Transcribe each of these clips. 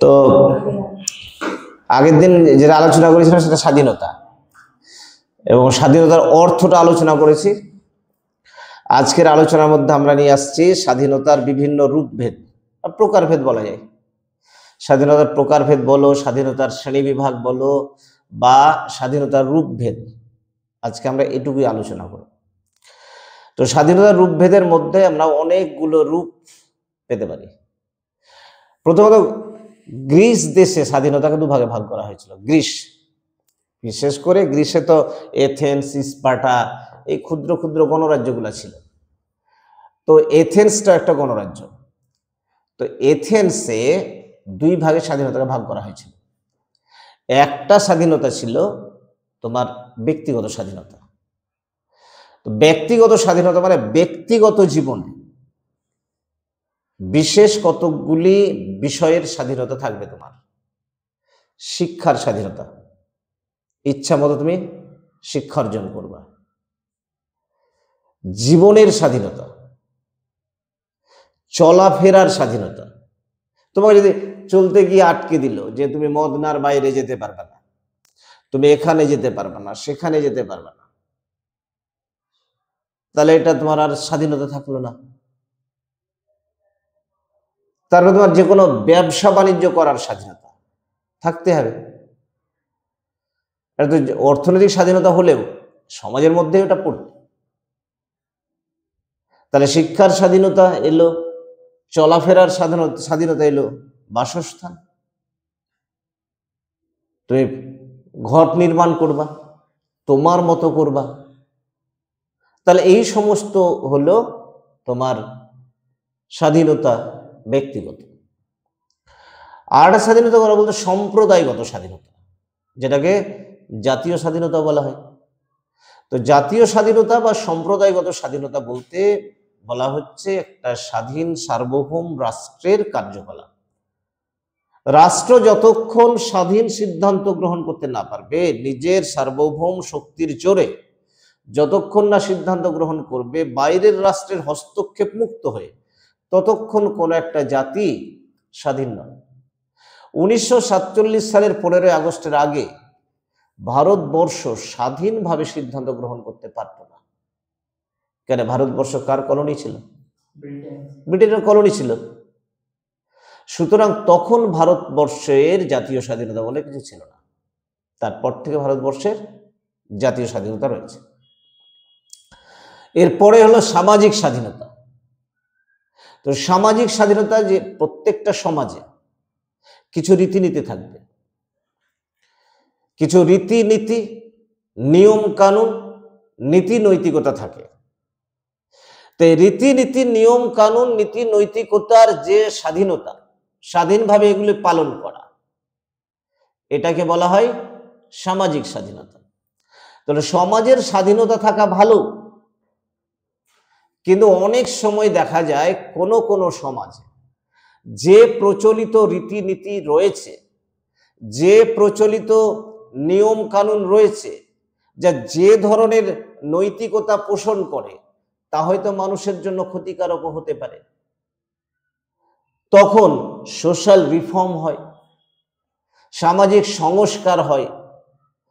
তো আগের দিন যেটা আলোচনা করেছিলাম সেটা স্বাধীনতা এবং স্বাধীনতার অর্থটা আলোচনা করেছি। আজকের আলোচনার মধ্যে আমরা নিয়ে আসছি স্বাধীনতার বিভিন্ন রূপভেদ, প্রকারভেদ বলা যায়। স্বাধীনতার প্রকারভেদ বলো, স্বাধীনতার শ্রেণীবিভাগ বলো, বা স্বাধীনতার রূপভেদ, আজকে আমরা এটুকুই আলোচনা করব। তো স্বাধীনতার রূপভেদের মধ্যে আমরা অনেকগুলো রূপ পেতে পারি। প্রথমত গ্রিস দেশে স্বাধীনতাকে দুভাগে ভাগ করা হয়েছিল। গ্রিস, বিশেষ করে গ্রিসে তো এথেন্স, স্পার্টা, এই ক্ষুদ্র ক্ষুদ্র গণরাজ্যগুলো ছিল। তো এথেন্সটা একটা গণরাজ্য। তো এথেন্সে দুই ভাগে স্বাধীনতাকে ভাগ করা হয়েছিল। একটা স্বাধীনতা ছিল তোমার ব্যক্তিগত স্বাধীনতা। তো ব্যক্তিগত স্বাধীনতা মানে ব্যক্তিগত জীবনে বিশেষ কতকগুলি বিষয়ের স্বাধীনতা থাকবে। তোমার শিক্ষার স্বাধীনতা, ইচ্ছা মতো তুমি শিক্ষা অর্জন করবা। জীবনের স্বাধীনতা, চলাফেরার স্বাধীনতা। তোমাকে যদি চলতে গিয়ে আটকে দিল যে তুমি মদনার বাইরে যেতে পারবে না, তুমি এখানে যেতে পারবে না, সেখানে যেতে পারবে না, তাহলে এটা তোমার আর স্বাধীনতা থাকলো না। তারপর তোমার যে কোনো ব্যবসা বাণিজ্য করার স্বাধীনতা থাকতে হবে। এটা তো অর্থনৈতিক স্বাধীনতা হলেও সমাজের মধ্যে এটা পড়বে। তাহলে শিক্ষার স্বাধীনতা এলো, চলাফেরার স্বাধীনতা এলো, বাসস্থান, তুমি ঘর নির্মাণ করবা, তোমার মতো করবা। তাহলে এই সমস্ত হলো তোমার স্বাধীনতা ব্যক্তিগত। আর একটা স্বাধীনতা করা বলতে সম্প্রদায়গত স্বাধীনতা, যেটাকে জাতীয় স্বাধীনতা বলা হয়। তো জাতীয় স্বাধীনতা বা সম্প্রদায়গত স্বাধীনতা বলতে বলা হচ্ছে একটা স্বাধীন সার্বভৌম রাষ্ট্রের কার্যকলাপ। রাষ্ট্র যতক্ষণ স্বাধীন সিদ্ধান্ত গ্রহণ করতে না পারবে, নিজের সার্বভৌম শক্তির জোরে যতক্ষণ না সিদ্ধান্ত গ্রহণ করবে বাইরের রাষ্ট্রের হস্তক্ষেপ মুক্ত হয়ে, ততক্ষণ কোন একটা জাতি স্বাধীন নয়। 1947 সালের 15 আগস্টের আগে ভারতবর্ষ স্বাধীনভাবে সিদ্ধান্ত গ্রহণ করতে পারত না। কেন? ভারতবর্ষ কার কলোনি ছিল? ব্রিটেনের কলোনি ছিল। সুতরাং তখন ভারতবর্ষের জাতীয় স্বাধীনতা বলে কিছু ছিল না। তারপর থেকে ভারতবর্ষের জাতীয় স্বাধীনতা রয়েছে। এরপরে হলো সামাজিক স্বাধীনতা। তো সামাজিক স্বাধীনতা যে প্রত্যেকটা সমাজে কিছু রীতিনীতি থাকবে, কিছু রীতিনীতি, নিয়ম কানুন, নীতি নৈতিকতা থাকে। তো রীতিনীতি, নিয়ম কানুন, নীতি নৈতিকতার যে স্বাধীনতা, স্বাধীনভাবে এগুলি পালন করা, এটাকে বলা হয় সামাজিক স্বাধীনতা। তাহলে সমাজের স্বাধীনতা থাকা ভালো, কিন্তু অনেক সময় দেখা যায় কোনো কোনো সমাজে যে প্রচলিত রীতিনীতি রয়েছে, যে প্রচলিত নিয়ম কানুন রয়েছে, যা যে ধরনের নৈতিকতা পোষণ করে, তা হয়তো মানুষের জন্য ক্ষতিকারক হতে পারে। তখন সোশ্যাল রিফর্ম হয়, সামাজিক সংস্কার হয়,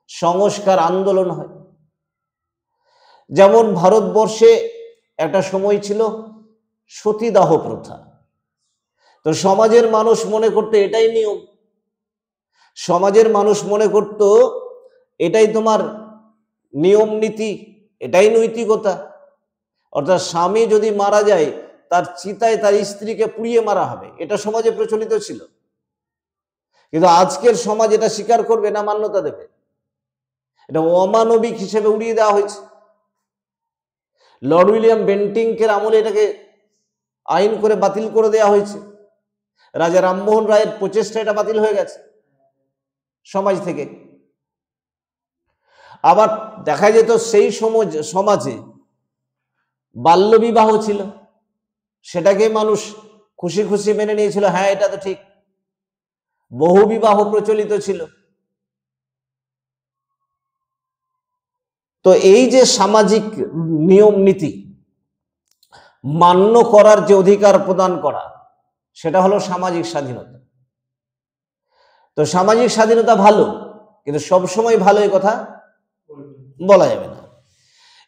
সংস্কার আন্দোলন হয়। যেমন ভারতবর্ষে একটা সময় ছিল সতীদাহ প্রথা। তো সমাজের মানুষ মনে করতো এটাই নিয়ম, সমাজের মানুষ মনে করত এটাই তোমার নিয়ম নীতি, এটাই নৈতিকতা। অর্থাৎ স্বামী যদি মারা যায়, তার চিতায় তার স্ত্রীকে পুড়িয়ে মারা হবে, এটা সমাজে প্রচলিত ছিল। কিন্তু আজকের সমাজ এটা স্বীকার করবে না, মান্যতা দেবে। এটা অমানবিক হিসেবে উড়িয়ে দেওয়া হয়েছে। লর্ড উইলিয়াম বেন্টিংকের আমলে এটাকে আইন করে বাতিল করে দেওয়া হয়েছে। রাজা রামমোহন রায়ের প্রচেষ্টা এটা বাতিল হয়ে গেছে সমাজ থেকে। আবার দেখা যেত সেই সমাজে বাল্যবিবাহ ছিল, সেটাকে মানুষ খুশি খুশি মেনে নিয়েছিল, হ্যাঁ এটা তো ঠিক। বহু বিবাহ প্রচলিত ছিল। তো এই যে সামাজিক নিয়ম নীতি মান্য করার যে অধিকার প্রদান করা, সেটা হলো সামাজিক স্বাধীনতা। তো সামাজিক স্বাধীনতা ভালো, কিন্তু সবসময় ভালো এই কথা বলা যাবে না।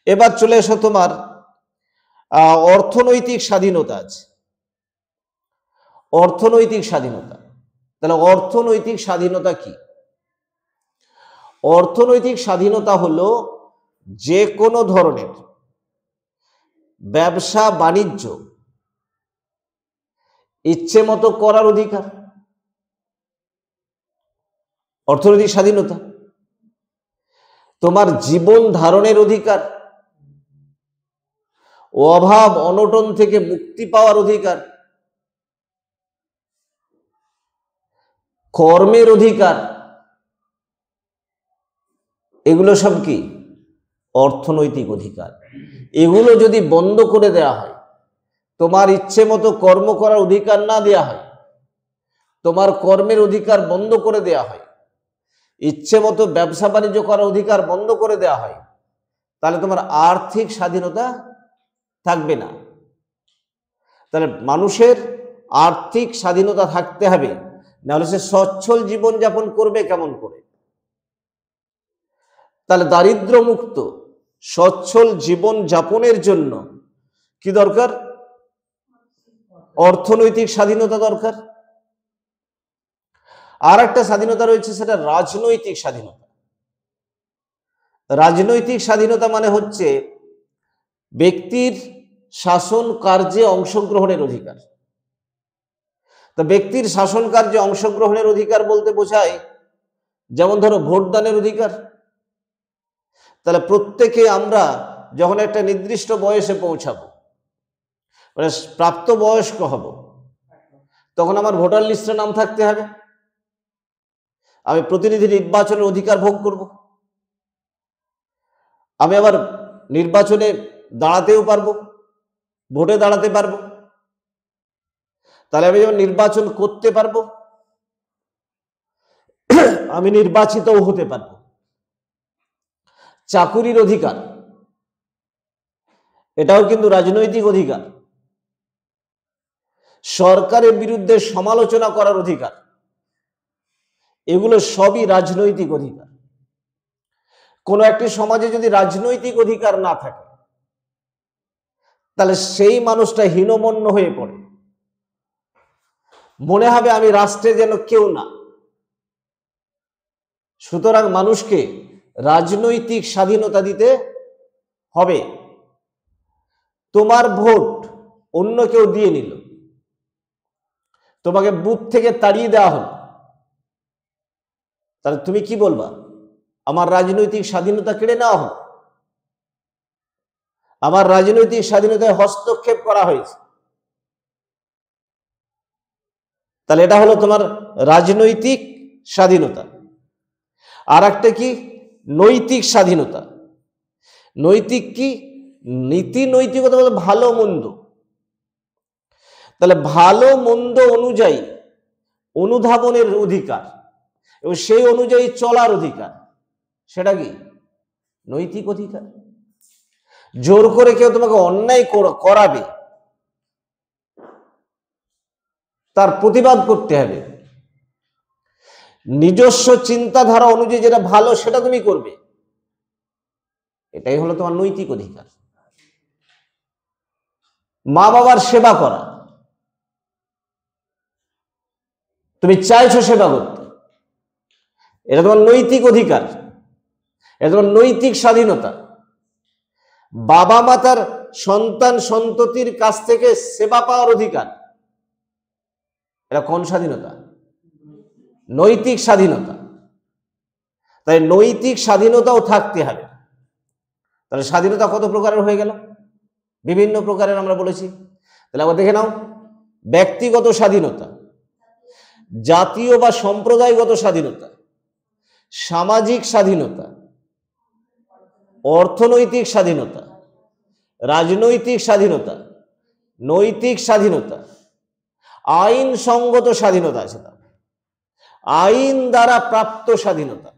এবার চলে এসো, তোমার অর্থনৈতিক স্বাধীনতা আছে। অর্থনৈতিক স্বাধীনতা, তাহলে অর্থনৈতিক স্বাধীনতা কি? অর্থনৈতিক স্বাধীনতা হলো যে কোনো ধরনের ব্যবসা বাণিজ্য ইচ্ছে মতো করার অধিকার, অর্থনৈতিক স্বাধীনতা। তোমার জীবন ধারণের অধিকার, অভাব অনটন থেকে মুক্তি পাওয়ার অধিকার, কর্মের অধিকার, এগুলো সব কি? অর্থনৈতিক অধিকার। এগুলো যদি বন্ধ করে দেওয়া হয়, তোমার ইচ্ছে মতো কর্ম করার অধিকার না দেওয়া হয়, তোমার কর্মের অধিকার বন্ধ করে দেওয়া হয়, ইচ্ছে মতো ব্যবসা বাণিজ্য করার অধিকার বন্ধ করে দেওয়া হয়, তাহলে তোমার আর্থিক স্বাধীনতা থাকবে না। তাহলে মানুষের আর্থিক স্বাধীনতা থাকতে হবে, নাহলে সে সচ্ছল জীবনযাপন করবে কেমন করে? তাহলে দারিদ্র মুক্ত সচ্ছল জীবন যাপনের জন্য কি দরকার? অর্থনৈতিক স্বাধীনতা দরকার। আর একটা স্বাধীনতা রয়েছে, সেটা রাজনৈতিক স্বাধীনতা। রাজনৈতিক স্বাধীনতা মানে হচ্ছে ব্যক্তির শাসন কার্যে অংশগ্রহণের অধিকার। তা ব্যক্তির শাসন কার্যে অংশগ্রহণের অধিকার বলতে বোঝায়, যেমন ধরো ভোটদানের অধিকার। তাহলে প্রত্যেকে আমরা যখন একটা নির্দিষ্ট বয়সে পৌঁছাবো, মানে প্রাপ্ত বয়স্ক হব, তখন আমার ভোটার লিস্টে নাম থাকতে হবে। আমি প্রতিনিধি নির্বাচনের অধিকার ভোগ করব। আমি আবার নির্বাচনে দাঁড়াতেও পারবো, ভোটে দাঁড়াতে পারবো। তাহলে আমি যখন নির্বাচন করতে পারবো, আমি নির্বাচিতও হতে পারবো। চাকুরির অধিকার, এটাও কিন্তু রাজনৈতিক অধিকার। সরকারের বিরুদ্ধে সমালোচনা করার অধিকার, এগুলো সবই রাজনৈতিক অধিকার। কোন একটি সমাজে যদি রাজনৈতিক অধিকার না থাকে, তাহলে সেই মানুষটা হীনমন্য হয়ে পড়ে, মনে হবে আমি রাষ্ট্রে যেন কেউ না। সুতরাং মানুষকে রাজনৈতিক স্বাধীনতা দিতে হবে। তোমার ভোট অন্য কেউ দিয়ে নিল, তোমাকে বুথ থেকে তাড়িয়ে দেওয়া হলো, তাহলে তুমি কি বলবা? আমার রাজনৈতিক স্বাধীনতা কেড়ে নেওয়া হলো, আমার রাজনৈতিক স্বাধীনতায় হস্তক্ষেপ করা হয়েছে। তাহলে এটা হলো তোমার রাজনৈতিক স্বাধীনতা। আর একটা কি? নৈতিক স্বাধীনতা। নৈতিক কি? নীতি নৈতিকতা বলতে ভালো মন্দ। তাহলে ভালো মন্দ অনুযায়ী অনুধাবনের অধিকার এবং সেই অনুযায়ী চলার অধিকার, সেটা কি? নৈতিক অধিকার। জোর করে কেউ তোমাকে অন্যায় করাবে, তার প্রতিবাদ করতে হবে। নিজস্ব চিন্তাধারা অনুযায়ী যেটা ভালো সেটা তুমি করবে, এটাই হলো তোমার নৈতিক অধিকার। মা বাবার সেবা করা, তুমি চাইছো সেবা করতে, এটা তোমার নৈতিক অধিকার, এটা তোমার নৈতিক স্বাধীনতা। বাবা মা তার সন্তান সন্ততির কাছ থেকে সেবা পাওয়ার অধিকার, এটা কোন স্বাধীনতা? নৈতিক স্বাধীনতা। তাই নৈতিক স্বাধীনতাও থাকতে হবে। তাহলে স্বাধীনতা কত প্রকারের হয়ে গেল? বিভিন্ন প্রকারের আমরা বলেছি। তাহলে আবার দেখে নাও, ব্যক্তিগত স্বাধীনতা, জাতীয় বা সম্প্রদায়গত স্বাধীনতা, সামাজিক স্বাধীনতা, অর্থনৈতিক স্বাধীনতা, রাজনৈতিক স্বাধীনতা, নৈতিক স্বাধীনতা, আইনসঙ্গত স্বাধীনতা আছে, আইন দ্বারা প্রাপ্ত স্বাধীনতা।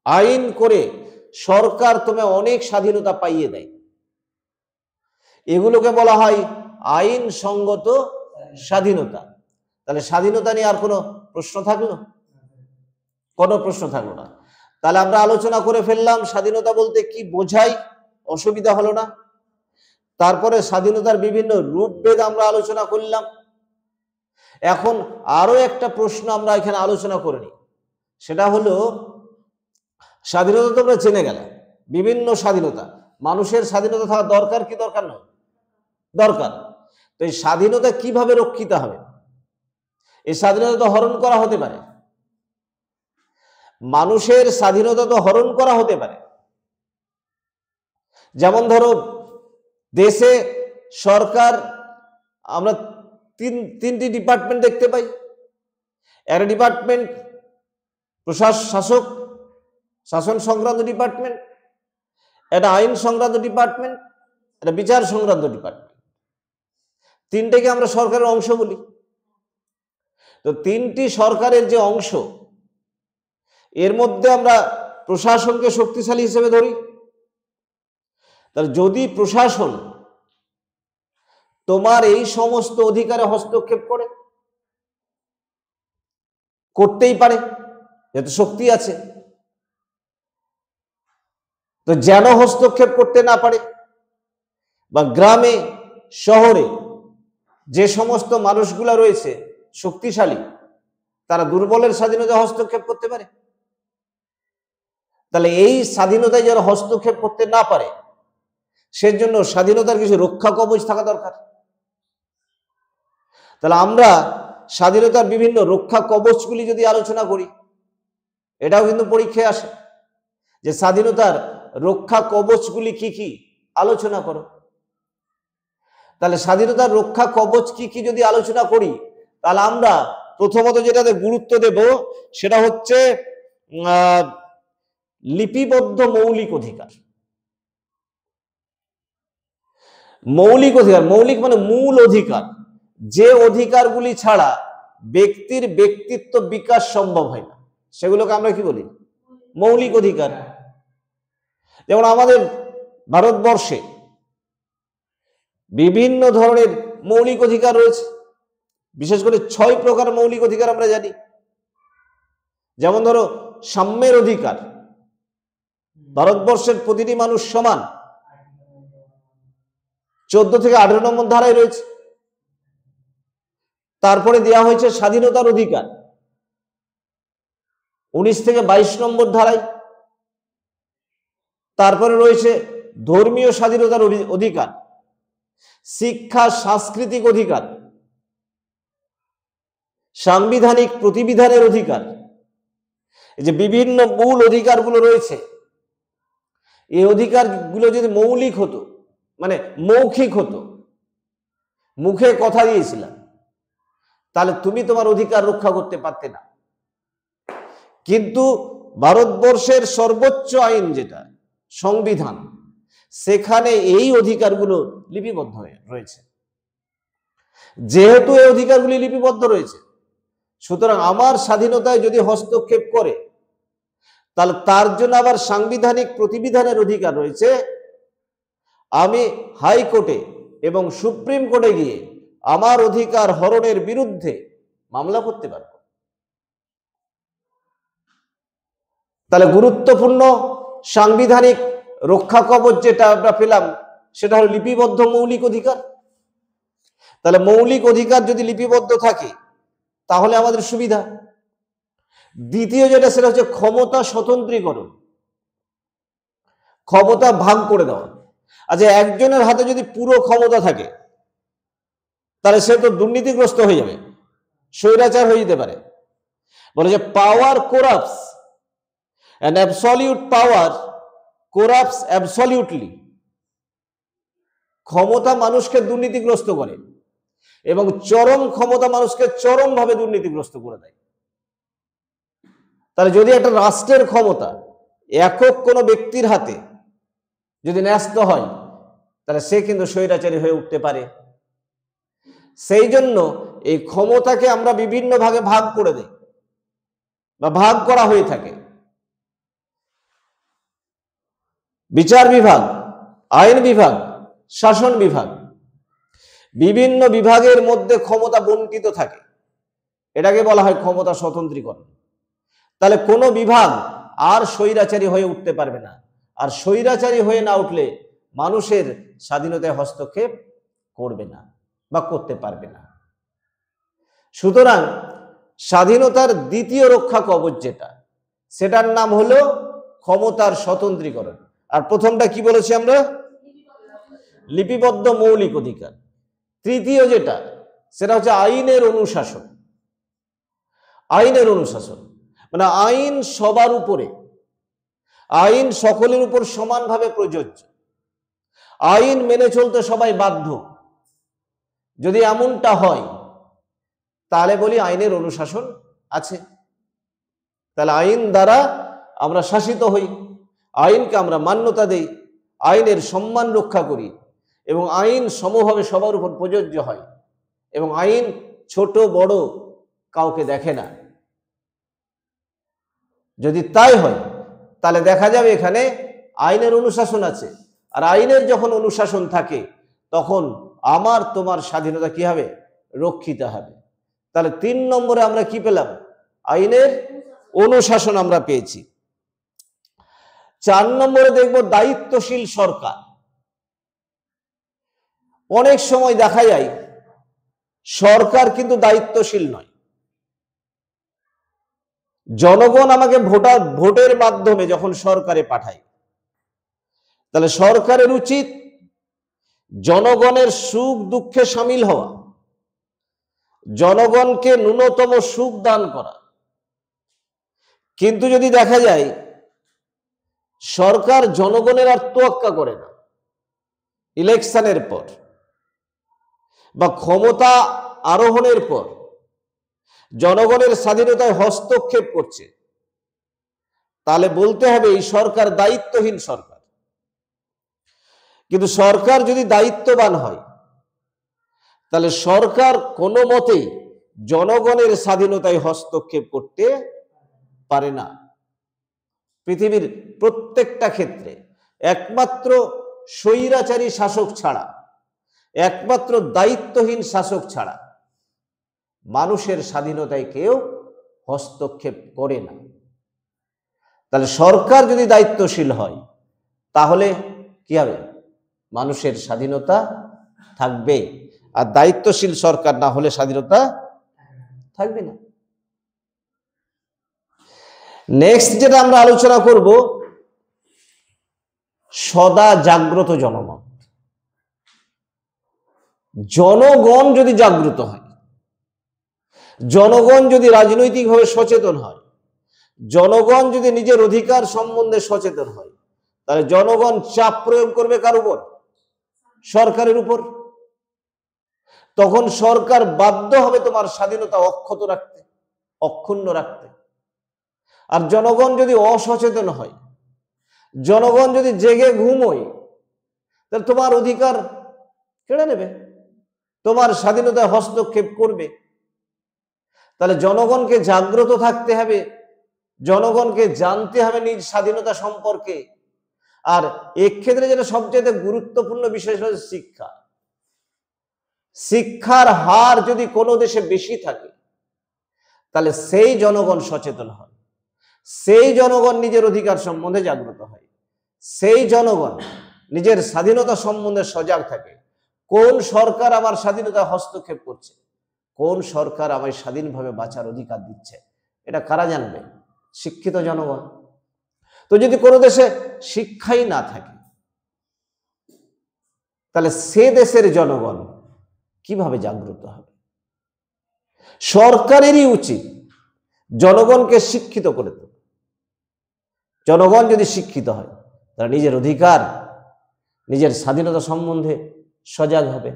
আইন করে সরকার তোমায় অনেক স্বাধীনতা পাইয়ে দেয়, এগুলোকে বলা হয় আইনসঙ্গত স্বাধীনতা। তাহলে স্বাধীনতা নিয়ে আর কোনো প্রশ্ন থাকলো? কোনো প্রশ্ন থাকলো না। তাহলে আমরা আলোচনা করে ফেললাম স্বাধীনতা বলতে কি বোঝাই, অসুবিধা হলো না। তারপরে স্বাধীনতার বিভিন্ন রূপভেদ আমরা আলোচনা করলাম। এখন আরো একটা প্রশ্ন আমরা এখানে আলোচনা করে নিই, সেটা হলো স্বাধীনতা তো আমরা জেনে গেলাম, বিভিন্ন স্বাধীনতা, মানুষের স্বাধীনতা থাকা দরকার কি দরকার নয়? দরকার। তো এই স্বাধীনতা কিভাবে রক্ষিত হবে? এই স্বাধীনতা তো হরণ করা হতে পারে, মানুষের স্বাধীনতা তো হরণ করা হতে পারে। যেমন ধরো দেশে সরকার, আমরা তিনটি ডিপার্টমেন্ট দেখতে পাই। একটা ডিপার্টমেন্ট শাসক, শাসন সংক্রান্ত ডিপার্টমেন্ট, একটা আইন সংক্রান্ত ডিপার্টমেন্ট, একটা বিচার সংক্রান্ত ডিপার্টমেন্ট। তিনটেকে আমরা সরকারের অংশ বলি। তো তিনটি সরকারের যে অংশ, এর মধ্যে আমরা প্রশাসনকে শক্তিশালী হিসেবে ধরি। তাহলে যদি প্রশাসন তোমার এই সমস্ত অধিকারে হস্তক্ষেপ করে, করতেই পারে, যেহেতু শক্তি আছে, তো যেন হস্তক্ষেপ করতে না পারে, বা গ্রামে শহরে যে সমস্ত মানুষগুলা রয়েছে শক্তিশালী, তারা দুর্বলের স্বাধীনতায় হস্তক্ষেপ করতে পারে। তাহলে এই স্বাধীনতায় যারা হস্তক্ষেপ করতে না পারে, সেজন্য স্বাধীনতার কিছু রক্ষা কবচ থাকা দরকার। তাহলে আমরা স্বাধীনতার বিভিন্ন রক্ষা কবচগুলি যদি আলোচনা করি, এটাও কিন্তু পরীক্ষায় আসে যে স্বাধীনতার রক্ষা কবচগুলি কি কি, আলোচনা করো। তাহলে স্বাধীনতার রক্ষা কবচ কি কি যদি আলোচনা করি, তাহলে আমরা প্রথমত যেটাতে গুরুত্ব দেব সেটা হচ্ছে লিপিবদ্ধ মৌলিক অধিকার। মৌলিক অধিকার, মৌলিক মানে মূল অধিকার, যে অধিকারগুলি ছাড়া ব্যক্তির ব্যক্তিত্ব বিকাশ সম্ভব হয় না, সেগুলোকে আমরা কি বলি? মৌলিক অধিকার। যেমন আমাদের ভারতবর্ষে বিভিন্ন ধরনের মৌলিক অধিকার রয়েছে, বিশেষ করে 6 প্রকার মৌলিক অধিকার আমরা জানি। যেমন ধরো সাম্যের অধিকার, ভারতবর্ষের প্রতিটি মানুষ সমান, 14 থেকে 18 নম্বর ধারায় রয়েছে। তারপরে দেওয়া হয়েছে স্বাধীনতার অধিকার, 19 থেকে 22 নম্বর ধারায়। তারপরে রয়েছে ধর্মীয় স্বাধীনতার অধিকার, শিক্ষা সাংস্কৃতিক অধিকার, সাংবিধানিক প্রতিবিধানের অধিকার। এই যে বিভিন্ন মূল অধিকারগুলো রয়েছে, এই অধিকারগুলো যদি মৌলিক হতো, মানে মৌখিক হতো, মুখে কথা দিয়েছিলাম, তাহলে তুমি তোমার অধিকার রক্ষা করতে পারতে না। কিন্তু ভারতবর্ষের সর্বোচ্চ আইন যেটা সংবিধান, সেখানে এই অধিকারগুলো লিপিবদ্ধ হয়ে রয়েছে। যেহেতু এই অধিকারগুলি লিপিবদ্ধ রয়েছে, সুতরাং আমার স্বাধীনতায় যদি হস্তক্ষেপ করে, তাহলে তার জন্য আবার সাংবিধানিক প্রতিবিধানের অধিকার রয়েছে। আমি হাইকোর্টে এবং সুপ্রিম কোর্টে গিয়ে আমার অধিকার হরণের বিরুদ্ধে মামলা করতে পারব। তাহলে গুরুত্বপূর্ণ সাংবিধানিক রক্ষা কবচ যেটা আমরা পেলাম, সেটা হলো লিপিবদ্ধ মৌলিক অধিকার। তাহলে মৌলিক অধিকার যদি লিপিবদ্ধ থাকে, তাহলে আমাদের সুবিধা। দ্বিতীয় যেটা, সেটা হচ্ছে ক্ষমতা স্বতন্ত্রীকরণ, ক্ষমতা ভাগ করে দেওয়া। আচ্ছা, একজনের হাতে যদি পুরো ক্ষমতা থাকে, তাহলে সে তো দুর্নীতিগ্রস্ত হয়ে যাবে, স্বৈরাচার হয়ে যেতে পারে। বলে যে পাওয়ার কোরাপ্টস and absolute power corrupts absolutely। ক্ষমতা মানুষকে দুর্নীতিগ্রস্ত করে এবং চরম ক্ষমতা মানুষকে চরমভাবে দুর্নীতিগ্রস্ত করে দেয়। তাহলে যদি একটা রাষ্ট্রের ক্ষমতা একক কোনো ব্যক্তির হাতে যদি ন্যস্ত হয়, তাহলে সে কিন্তু স্বৈরাচারী হয়ে উঠতে পারে। সেই জন্য এই ক্ষমতাকে আমরা বিভিন্ন ভাগে ভাগ করে দেই বা ভাগ করা হয়ে থাকে। বিচার বিভাগ, আইন বিভাগ, শাসন বিভাগ। বিভিন্ন বিভাগের মধ্যে ক্ষমতা বণ্টিত থাকে, এটাকে বলা হয় ক্ষমতা স্বতন্ত্রীকরণ। তাহলে কোনো বিভাগ আর স্বৈরাচারী হয়ে উঠতে পারবে না, আর স্বৈরাচারী হয়ে না উঠলে মানুষের স্বাধীনতায় হস্তক্ষেপ করবে না বা করতে পারবে না। সুতরাং স্বাধীনতার দ্বিতীয় রক্ষা কবচ যেটা, সেটার নাম হলো ক্ষমতার স্বতন্ত্রীকরণ। আর প্রথমটা কি বলেছি আমরা? লিপিবদ্ধ মৌলিক অধিকার। তৃতীয় যেটা, সেটা হচ্ছে আইনের অনুশাসন। আইনের অনুশাসন মানে আইন সবার উপরে, আইন সকলের উপর সমানভাবে প্রযোজ্য, আইন মেনে চলতে সবাই বাধ্য। যদি এমনটা হয় তাহলে বলি আইনের অনুশাসন আছে। তাহলে আইন দ্বারা আমরা শাসিত হই, আইনকে আমরা মান্যতা দেই, আইনের সম্মান রক্ষা করি, এবং আইন সমভাবে সবার উপর প্রযোজ্য হয়, এবং আইন ছোট বড় কাউকে দেখে না। যদি তাই হয় তাহলে দেখা যাবে এখানে আইনের অনুশাসন আছে। আর আইনের যখন অনুশাসন থাকে তখন আমার তোমার স্বাধীনতা কি হবে? রক্ষিত হবে। তাহলে 3 নম্বরে আমরা কি পেলাম? আইনের অনুশাসন আমরা পেয়েছি। 4 নম্বরে দেখব দায়িত্বশীল সরকার। অনেক সময় দেখা যায় সরকার কিন্তু দায়িত্বশীল নয়। জনগণ আমাকে ভোটের মাধ্যমে যখন সরকারে পাঠায়, তাহলে সরকারের উচিত জনগণের সুখ দুঃখে সামিল হওয়া, জনগণকে ন্যূনতম সুখ দান করা। কিন্তু যদি দেখা যায় সরকার জনগণের আর তোয়াক্কা করে না, ইলেকশনের পর বা ক্ষমতা আরোহণের পর জনগণের স্বাধীনতায় হস্তক্ষেপ করছে, তাহলে বলতে হবে এই সরকার দায়িত্বহীন সরকার। কিন্তু সরকার যদি দায়িত্ববান হয় তাহলে সরকার কোনো মতেই জনগণের স্বাধীনতায় হস্তক্ষেপ করতে পারে না। পৃথিবীর প্রত্যেকটা ক্ষেত্রে একমাত্র স্বৈরাচারী শাসক ছাড়া, একমাত্র দায়িত্বহীন শাসক ছাড়া মানুষের স্বাধীনতায় কেউ হস্তক্ষেপ করে না। তাহলে সরকার যদি দায়িত্বশীল হয় তাহলে কি হবে? মানুষের স্বাধীনতা থাকবে। আর দায়িত্বশীল সরকার না হলে স্বাধীনতা থাকবে না। নেক্সট যেটা আমরা আলোচনা করব, সদা জাগ্রত জনমত। জনগণ যদি জাগ্রত হয়, জনগণ যদি রাজনৈতিকভাবে সচেতন হয়, জনগণ যদি নিজের অধিকার সম্বন্ধে সচেতন হয়, তাহলে জনগণ চাপ প্রয়োগ করবে কার উপর? সরকারের উপর। তখন সরকার বাধ্য হবে তোমার স্বাধীনতা অক্ষত রাখতে, অক্ষুণ্ণ রাখতে। আর জনগণ যদি অসচেতন হয়, জনগণ যদি জেগে ঘুমোয়, তাহলে তোমার অধিকার কেড়ে নেবে, তোমার স্বাধীনতায় হস্তক্ষেপ করবে। তাহলে জনগণকে জাগ্রত থাকতে হবে, জনগণকে জানতে হবে নিজ স্বাধীনতা সম্পর্কে। আর এক্ষেত্রে যেটা সবচেয়ে গুরুত্বপূর্ণ বিষয় হচ্ছে শিক্ষা। শিক্ষার হার যদি কোনো দেশে বেশি থাকে তাহলে সেই জনগণ সচেতন হয়, সেই জনগণ নিজের অধিকার সম্বন্ধে জাগ্রত হয়, সেই জনগণ নিজের স্বাধীনতা সম্বন্ধে সজাগ থাকে। কোন সরকার আমার স্বাধীনতা হস্তক্ষেপ করছে, কোন সরকার আমায় স্বাধীনভাবে বাঁচার অধিকার দিচ্ছে, এটা কারা জানবে? শিক্ষিত জনগণ। তো যদি কোনো দেশে শিক্ষাই না থাকে তাহলে সে দেশের জনগণ কিভাবে জাগ্রত হবে? সরকারেরই উচিত জনগণকে শিক্ষিত করে দেবে। জনগণ যদি শিক্ষিত হয় তারা নিজের অধিকার, নিজের স্বাধীনতা সম্বন্ধে সজাগ হবে,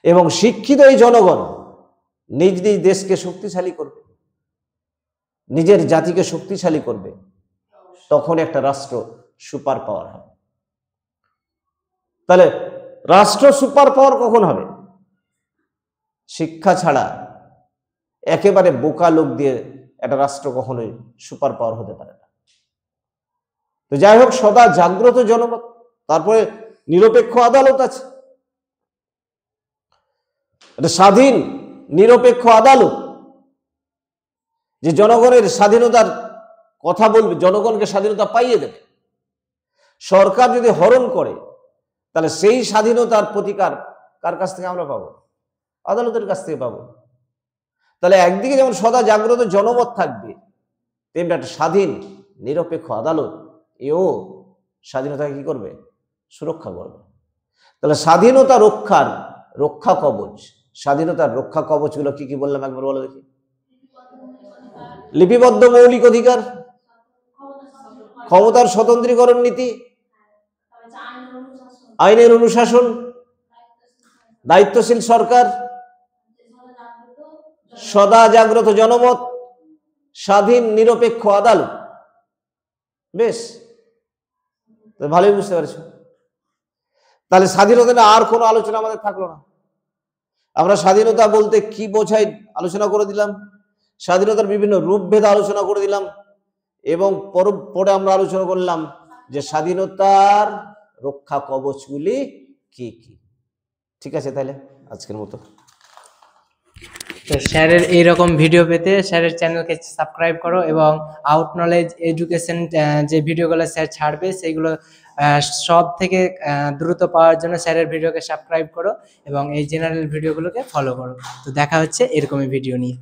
এবং শিক্ষিত এই জনগণ নিজ নিজ দেশকে শক্তিশালী করবে, নিজের জাতিকে শক্তিশালী করবে। তখন একটা রাষ্ট্র সুপার পাওয়ার হবে। তাহলে রাষ্ট্র সুপার পাওয়ার কখন হবে? শিক্ষা ছাড়া একেবারে বোকা লোক দিয়ে একটা রাষ্ট্র কখনোই সুপার পাওয়ার হতে পারে না। তো যাই হোক, সদা জাগ্রত জনমত, তারপরে নিরপেক্ষ আদালত আছে। এটা স্বাধীন নিরপেক্ষ আদালত, যে জনগণের স্বাধীনতার কথা বলবে, জনগণকে স্বাধীনতা পাইয়ে দেবে। সরকার যদি হরণ করে তাহলে সেই স্বাধীনতার প্রতিকার কার কাছ থেকে আমরা পাবো? আদালতের কাছ থেকে পাবো। তাহলে একদিকে যেমন সদা জাগ্রত জনমত থাকবে, তেমনি একটা স্বাধীন নিরপেক্ষ আদালত এও স্বাধীনতাকে কি করবে? সুরক্ষা করবে। তাহলে স্বাধীনতা রক্ষার রক্ষা কবচ, স্বাধীনতার রক্ষা কবচগুলো কি কি বললাম একবার বলো দেখি। লিপিবদ্ধ মৌলিক অধিকার, ক্ষমতার স্বতন্ত্রীকরণ নীতি, আইনের অনুশাসন, দায়িত্বশীল সরকার, সদা জাগ্রত জনমত, স্বাধীন নিরপেক্ষ আদালত। বেশ, ভালোই বুঝতে পারছো। তাহলে স্বাধীনতা না আর কোনো আলোচনা আমাদের থাকলো না। আমরা স্বাধীনতা বলতে কি বোঝাই আলোচনা করে দিলাম, স্বাধীনতার বিভিন্ন রূপভেদ আলোচনা করে দিলাম, এবং পরে আমরা আলোচনা করলাম যে স্বাধীনতার রক্ষা কবচগুলি কি কি। ঠিক আছে, তাহলে আজকের মতো। তো স্যারের এইরকম ভিডিও পেতে স্যারের চ্যানেলকে সাবস্ক্রাইব করো, এবং আউট নলেজ এডুকেশন যে ভিডিওগুলো স্যার ছাড়বে সেইগুলো সব থেকে দ্রুত পাওয়ার জন্য স্যারের ভিডিওকে সাবস্ক্রাইব করো, এবং এই জেনারেল ভিডিওগুলোকে ফলো করো। তো দেখা হচ্ছে এরকমই ভিডিও নিয়ে।